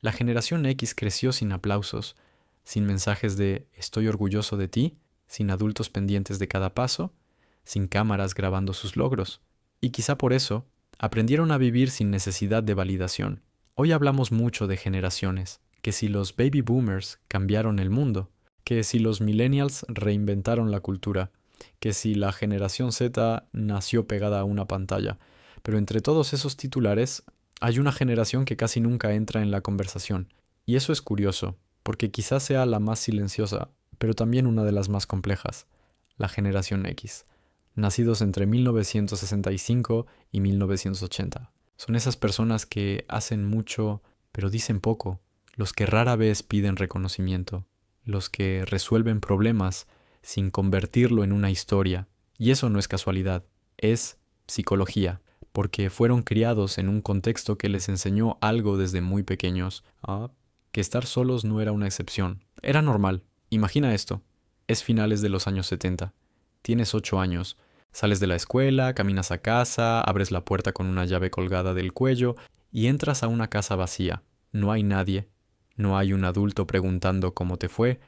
La generación X creció sin aplausos, sin mensajes de estoy orgulloso de ti, sin adultos pendientes de cada paso, sin cámaras grabando sus logros. Y quizá por eso, aprendieron a vivir sin necesidad de validación. Hoy hablamos mucho de generaciones, que si los baby boomers cambiaron el mundo, que si los millennials reinventaron la cultura, que si la generación Z nació pegada a una pantalla. Pero entre todos esos titulares hay una generación que casi nunca entra en la conversación. Y eso es curioso, porque quizás sea la más silenciosa, pero también una de las más complejas, la generación X, nacidos entre 1965 y 1980. Son esas personas que hacen mucho, pero dicen poco, los que rara vez piden reconocimiento, los que resuelven problemas sin convertirlo en una historia. Y eso no es casualidad, es psicología, porque fueron criados en un contexto que les enseñó algo desde muy pequeños, que estar solos no era una excepción, era normal. Imagina esto, es finales de los años 70, tienes 8 años, sales de la escuela, caminas a casa, abres la puerta con una llave colgada del cuello y entras a una casa vacía. No hay nadie, no hay un adulto preguntando cómo te fue,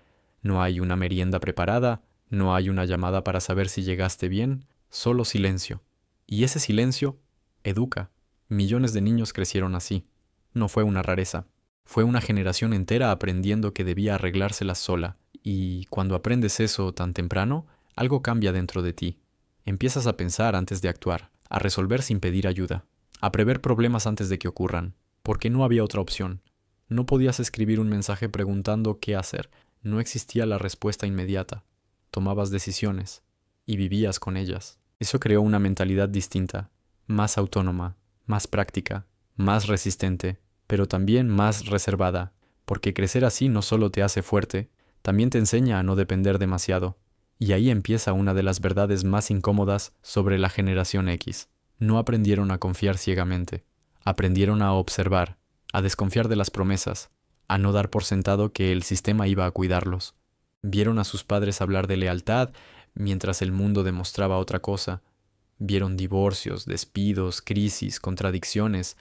no hay una merienda preparada, no hay una llamada para saber si llegaste bien, solo silencio. Y ese silencio educa. Millones de niños crecieron así. No fue una rareza. Fue una generación entera aprendiendo que debía arreglárselas sola. Y cuando aprendes eso tan temprano, algo cambia dentro de ti. Empiezas a pensar antes de actuar, a resolver sin pedir ayuda, a prever problemas antes de que ocurran, porque no había otra opción. No podías escribir un mensaje preguntando qué hacer. No existía la respuesta inmediata. Tomabas decisiones y vivías con ellas. Eso creó una mentalidad distinta, más autónoma, más práctica, más resistente, pero también más reservada, porque crecer así no solo te hace fuerte, también te enseña a no depender demasiado. Y ahí empieza una de las verdades más incómodas sobre la generación X. No aprendieron a confiar ciegamente, aprendieron a observar, a desconfiar de las promesas, a no dar por sentado que el sistema iba a cuidarlos. Vieron a sus padres hablar de lealtad mientras el mundo demostraba otra cosa. Vieron divorcios, despidos, crisis, contradicciones,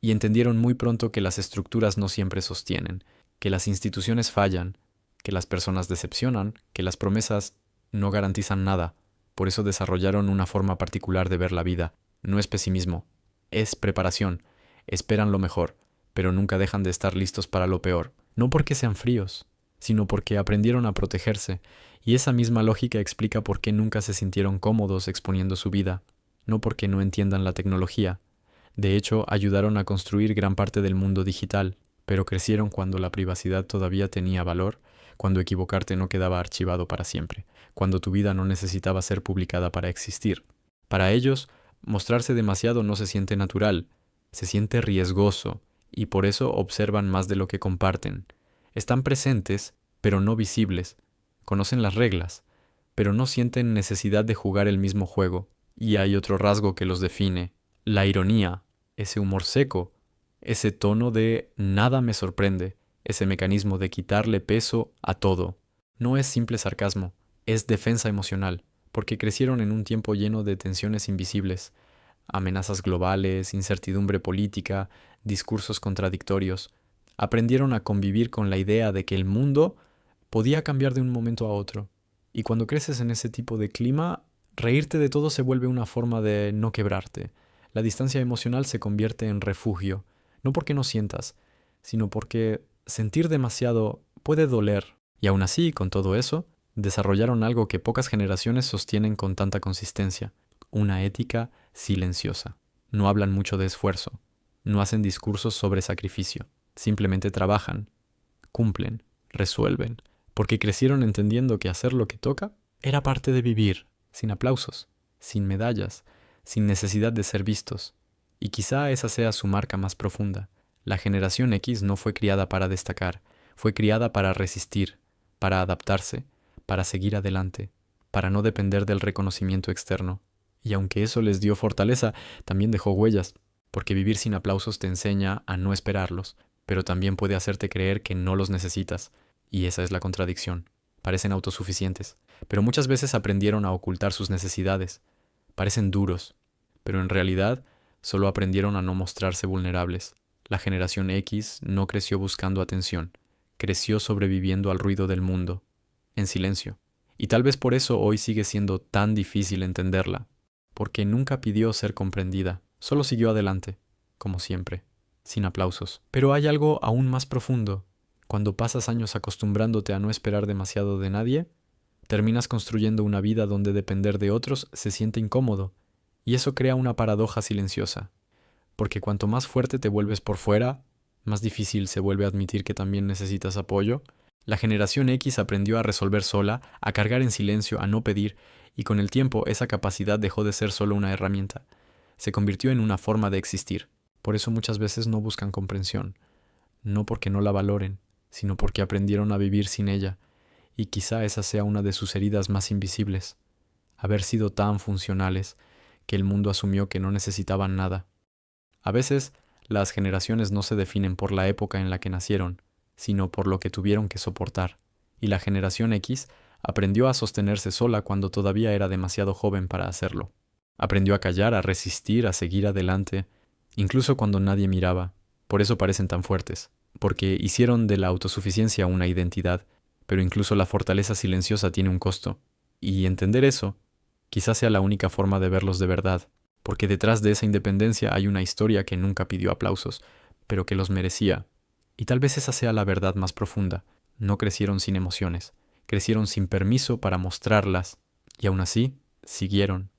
y entendieron muy pronto que las estructuras no siempre sostienen, que las instituciones fallan, que las personas decepcionan, que las promesas no garantizan nada. Por eso desarrollaron una forma particular de ver la vida. No es pesimismo, es preparación. Esperan lo mejor, pero nunca dejan de estar listos para lo peor. No porque sean fríos, sino porque aprendieron a protegerse, y esa misma lógica explica por qué nunca se sintieron cómodos exponiendo su vida, no porque no entiendan la tecnología. De hecho, ayudaron a construir gran parte del mundo digital, pero crecieron cuando la privacidad todavía tenía valor, cuando equivocarte no quedaba archivado para siempre, cuando tu vida no necesitaba ser publicada para existir. Para ellos, mostrarse demasiado no se siente natural, se siente riesgoso, y por eso observan más de lo que comparten. Están presentes, pero no visibles. Conocen las reglas, pero no sienten necesidad de jugar el mismo juego. Y hay otro rasgo que los define, la ironía, ese humor seco, ese tono de nada me sorprende, ese mecanismo de quitarle peso a todo. No es simple sarcasmo, es defensa emocional, porque crecieron en un tiempo lleno de tensiones invisibles, amenazas globales, incertidumbre política, discursos contradictorios. Aprendieron a convivir con la idea de que el mundo podía cambiar de un momento a otro. Y cuando creces en ese tipo de clima, reírte de todo se vuelve una forma de no quebrarte. La distancia emocional se convierte en refugio, no porque no sientas, sino porque sentir demasiado puede doler. Y aún así, con todo eso, desarrollaron algo que pocas generaciones sostienen con tanta consistencia, una ética silenciosa. No hablan mucho de esfuerzo, no hacen discursos sobre sacrificio, simplemente trabajan, cumplen, resuelven, porque crecieron entendiendo que hacer lo que toca era parte de vivir, sin aplausos, sin medallas, sin necesidad de ser vistos. Y quizá esa sea su marca más profunda. La generación X no fue criada para destacar, fue criada para resistir, para adaptarse, para seguir adelante, para no depender del reconocimiento externo. Y aunque eso les dio fortaleza, también dejó huellas, porque vivir sin aplausos te enseña a no esperarlos, pero también puede hacerte creer que no los necesitas. Y esa es la contradicción. Parecen autosuficientes, pero muchas veces aprendieron a ocultar sus necesidades. Parecen duros, pero en realidad solo aprendieron a no mostrarse vulnerables. La generación X no creció buscando atención, creció sobreviviendo al ruido del mundo, en silencio. Y tal vez por eso hoy sigue siendo tan difícil entenderla, porque nunca pidió ser comprendida, solo siguió adelante, como siempre, sin aplausos. Pero hay algo aún más profundo. Cuando pasas años acostumbrándote a no esperar demasiado de nadie, terminas construyendo una vida donde depender de otros se siente incómodo, y eso crea una paradoja silenciosa, porque cuanto más fuerte te vuelves por fuera, más difícil se vuelve admitir que también necesitas apoyo. La generación X aprendió a resolver sola, a cargar en silencio, a no pedir, y con el tiempo esa capacidad dejó de ser solo una herramienta. Se convirtió en una forma de existir. Por eso muchas veces no buscan comprensión, no porque no la valoren, sino porque aprendieron a vivir sin ella, y quizá esa sea una de sus heridas más invisibles, haber sido tan funcionales que el mundo asumió que no necesitaban nada. A veces, las generaciones no se definen por la época en la que nacieron, sino por lo que tuvieron que soportar, y la generación X aprendió a sostenerse sola cuando todavía era demasiado joven para hacerlo. Aprendió a callar, a resistir, a seguir adelante, incluso cuando nadie miraba. Por eso parecen tan fuertes, porque hicieron de la autosuficiencia una identidad, pero incluso la fortaleza silenciosa tiene un costo. Y entender eso, quizás sea la única forma de verlos de verdad, porque detrás de esa independencia hay una historia que nunca pidió aplausos, pero que los merecía. Y tal vez esa sea la verdad más profunda. No crecieron sin emociones, crecieron sin permiso para mostrarlas, y aún así, siguieron.